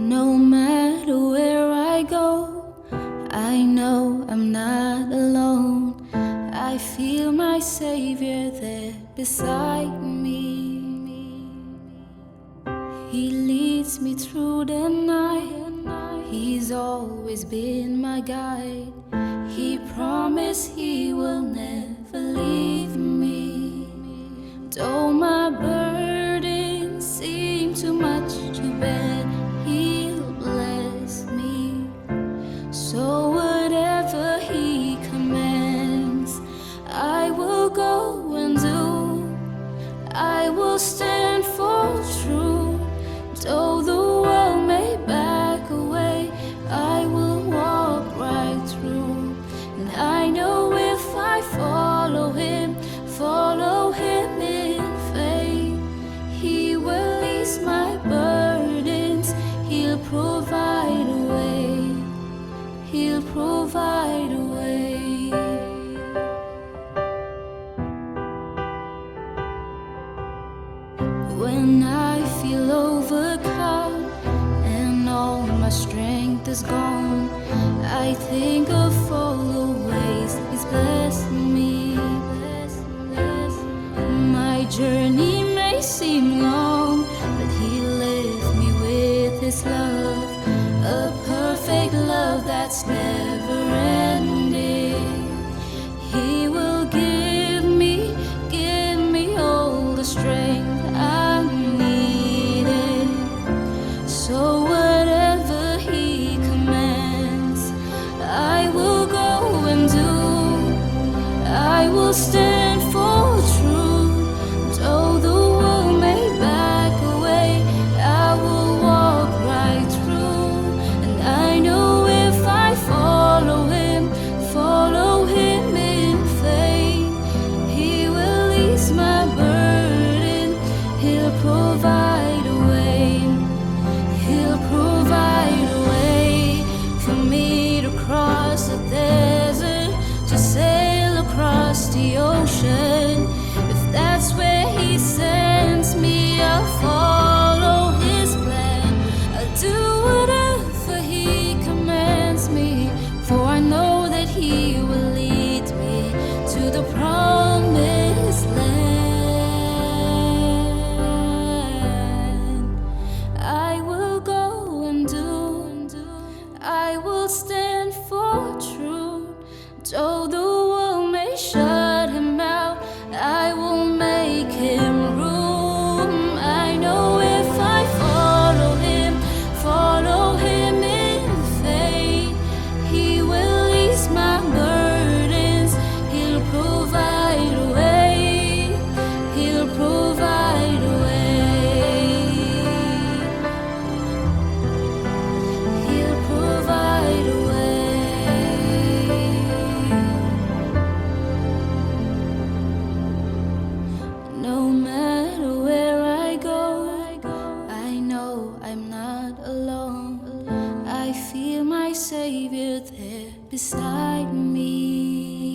No matter where I go, I know I'm not alone. I feel my Savior there beside me. He leads me through the night. He's always been my guide. He promised He will never leave me. Though my burdens seem too much to bear, He'll bless me. So whatever He commands, I will go and do. I will stand for truth. Though the world may back away, I will walk right through. And I know if I follow Him in faith, He will ease my burdens. He'll provide a way. He'll provide a way. When I feel overcome and all my strength is gone, I think of all the ways He's blessed me. My journey may seem long, but He lifts me with His love, a perfect love that's never ending. He will give me all the strength I needed. So whatever He commands, I will go and do. I will stand for truth. Though the world may back away, I will walk right through. And I know if I follow Him in faith, He will ease my burden. He'll provide a way. He'll provide a way for me to cross the desert, to sail across the ocean. If that's where He sends me, I'll follow His plan. I'll do whatever He commands me, for I know that He will lead me to the promised land. I will go and do. I will stand for truth. Though the world may shut Him out, I will make Him room. I know if I follow Him in faith, He will ease my burdens. He'll provide a way. He'll provide a way. He'll provide a way. No matter where I go, I know I'm not alone. I feel my Savior there beside me.